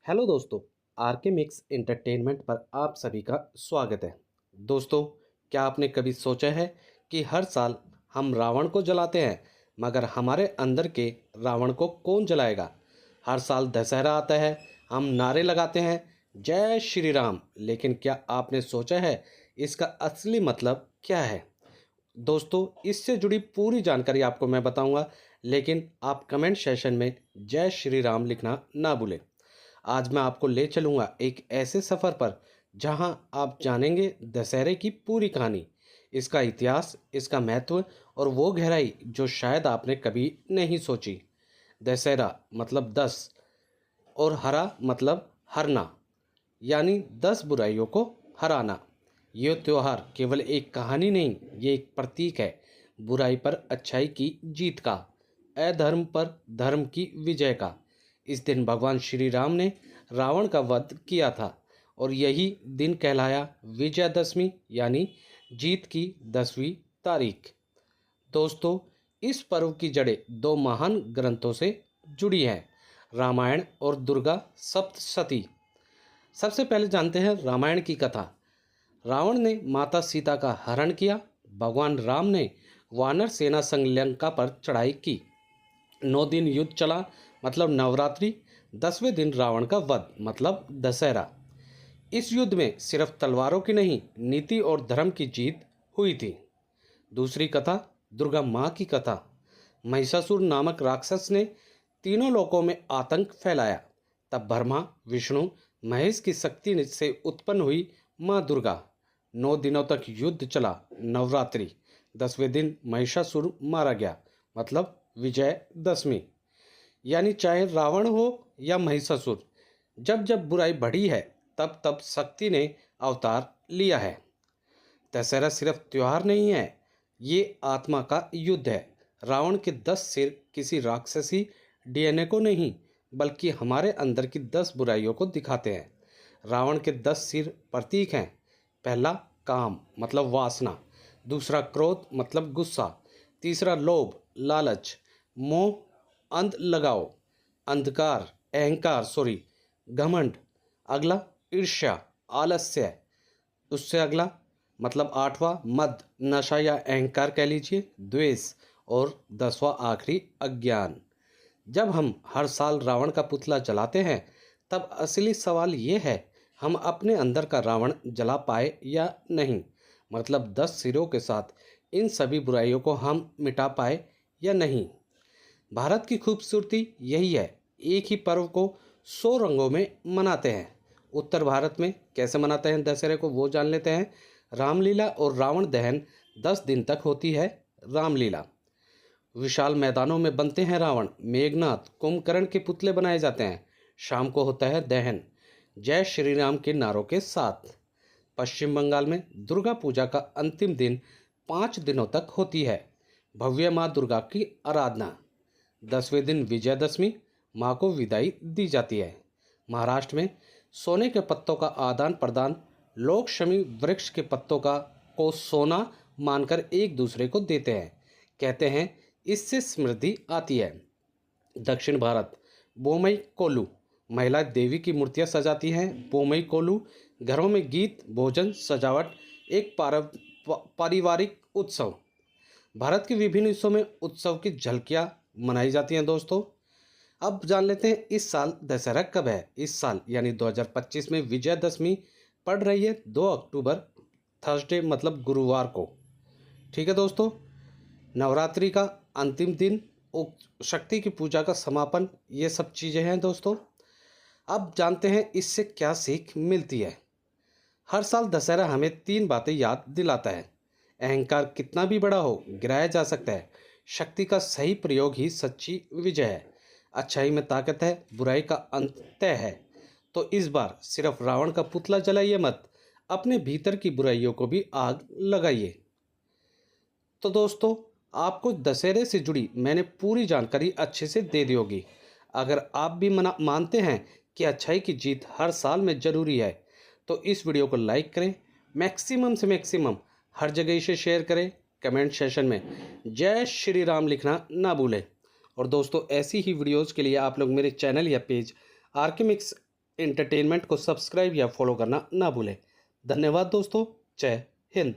Hello दोस्तों। Are के mix entertainment पर आप सभी का स्वागत है। दोस्तों, क्या आपने कभी सोचा है कि हर साल हम रावण को जलाते हैं, मगर हमारे अंदर के रावण को कौन जलाएगा। हर साल दशहरा आता है, हम नारे लगाते हैं जय श्री राम, लेकिन क्या आपने सोचा है इसका असली मतलब क्या है। दोस्तों, इससे जुड़ी पूरी जानकारी आपको मैं बताऊंगा, लेकिन आप कमेंट सेशन में जय श्री राम लिखना ना भूलें। आज मैं आपको ले चलूंगा एक ऐसे सफ़र पर जहां आप जानेंगे दशहरे की पूरी कहानी, इसका इतिहास, इसका महत्व और वो गहराई जो शायद आपने कभी नहीं सोची। दशहरा मतलब 10 और हरा मतलब हरना, यानी 10 बुराइयों को हराना। ये त्यौहार केवल एक कहानी नहीं, ये एक प्रतीक है बुराई पर अच्छाई की जीत का, अधर्म पर धर्म की विजय का। इस दिन भगवान श्री राम ने रावण का वध किया था और यही दिन कहलाया विजयदशमी, यानी जीत की 10वीं तारीख। दोस्तों, इस पर्व की जड़ें दो महान ग्रंथों से जुड़ी हैं, रामायण और दुर्गा सप्तशती। सबसे पहले जानते हैं रामायण की कथा। रावण ने माता सीता का हरण किया। भगवान राम ने वानर सेना संग लंका पर चढ़ाई की। 9 दिन युद्ध चला, मतलब नवरात्रि। 10वें दिन रावण का वध, मतलब दशहरा। इस युद्ध में सिर्फ तलवारों की नहीं, नीति और धर्म की जीत हुई थी। दूसरी कथा, दुर्गा माँ की कथा। महिषासुर नामक राक्षस ने तीनों लोकों में आतंक फैलाया। तब ब्रह्मा, विष्णु, महेश की शक्ति से उत्पन्न हुई माँ दुर्गा। 9 दिनों तक युद्ध चला। नवरात्रि, 10वें दिन महिषासुर मारा गया, मतलब विजयदशमी। यानी चाहे रावण हो या महिषासुर, जब जब बुराई बढ़ी है, तब तब शक्ति ने अवतार लिया है। दशहरा सिर्फ त्योहार नहीं है, ये आत्मा का युद्ध है। रावण के 10 सिर किसी राक्षसी डीएनए को नहीं, बल्कि हमारे अंदर की 10 बुराइयों को दिखाते हैं। रावण के 10 सिर प्रतीक हैं। पहला काम, मतलब वासना। दूसरा क्रोध, मतलब गुस्सा। तीसरा लोभ, लालच, मोह, अंध लगाओ, अंधकार, अहंकार, घमंड। अगला ईर्ष्या, आलस्य। उससे अगला, मतलब 8वां मद, नशा या अहंकार कह लीजिए, द्वेष। और 10वां आखिरी, अज्ञान। जब हम हर साल रावण का पुतला जलाते हैं, तब असली सवाल ये है, हम अपने अंदर का रावण जला पाए या नहीं। मतलब 10 सिरों के साथ इन सभी बुराइयों को हम मिटा पाए या नहीं। भारत की खूबसूरती यही है, एक ही पर्व को 100 रंगों में मनाते हैं। उत्तर भारत में कैसे मनाते हैं दशहरे को, वो जान लेते हैं। रामलीला और रावण दहन 10 दिन तक होती है। रामलीला, विशाल मैदानों में बनते हैं रावण, मेघनाथ, कुंभकर्ण के पुतले बनाए जाते हैं। शाम को होता है दहन, जय श्री राम के नारों के साथ। पश्चिम बंगाल में दुर्गा पूजा का अंतिम दिन 5 दिनों तक होती है, भव्य माँ दुर्गा की आराधना। 10वें दिन विजयदशमी, माँ को विदाई दी जाती है। महाराष्ट्र में सोने के पत्तों का आदान प्रदान, लोग शमी वृक्ष के पत्तों को सोना मानकर एक दूसरे को देते हैं। कहते हैं इससे समृद्धि आती है। दक्षिण भारत, बोमई कोलू, महिला देवी की मूर्तियां सजाती हैं। बोमई कोलू, घरों में गीत, भोजन, सजावट, एक पारिवारिक उत्सव। भारत के विभिन्न हिस्सों में उत्सव की झलकियां मनाई जाती हैं। दोस्तों, अब जान लेते हैं इस साल दशहरा कब है। इस साल यानी 2025 में विजयदशमी पड़ रही है 2 अक्टूबर, थर्सडे, मतलब गुरुवार को। ठीक है दोस्तों, नवरात्रि का अंतिम दिन, शक्ति की पूजा का समापन, ये सब चीज़ें हैं दोस्तों। अब जानते हैं इससे क्या सीख मिलती है। हर साल दशहरा हमें 3 बातें याद दिलाता है। अहंकार कितना भी बड़ा हो, गिराया जा सकता है। शक्ति का सही प्रयोग ही सच्ची विजय है। अच्छाई में ताकत है, बुराई का अंत तय है। तो इस बार सिर्फ रावण का पुतला जलाइए मत, अपने भीतर की बुराइयों को भी आग लगाइए। तो दोस्तों, आपको दशहरे से जुड़ी मैंने पूरी जानकारी अच्छे से दे दी होगी। अगर आप भी मानते हैं कि अच्छाई की जीत हर साल में ज़रूरी है, तो इस वीडियो को लाइक करें, मैक्सिमम से मैक्सिमम हर जगह इसे शेयर करें। कमेंट सेशन में जय श्री राम लिखना ना भूलें। और दोस्तों, ऐसी ही वीडियोज़ के लिए आप लोग मेरे चैनल या पेज आर के मिक्स एंटरटेनमेंट को सब्सक्राइब या फॉलो करना ना भूलें। धन्यवाद दोस्तों। जय हिंद।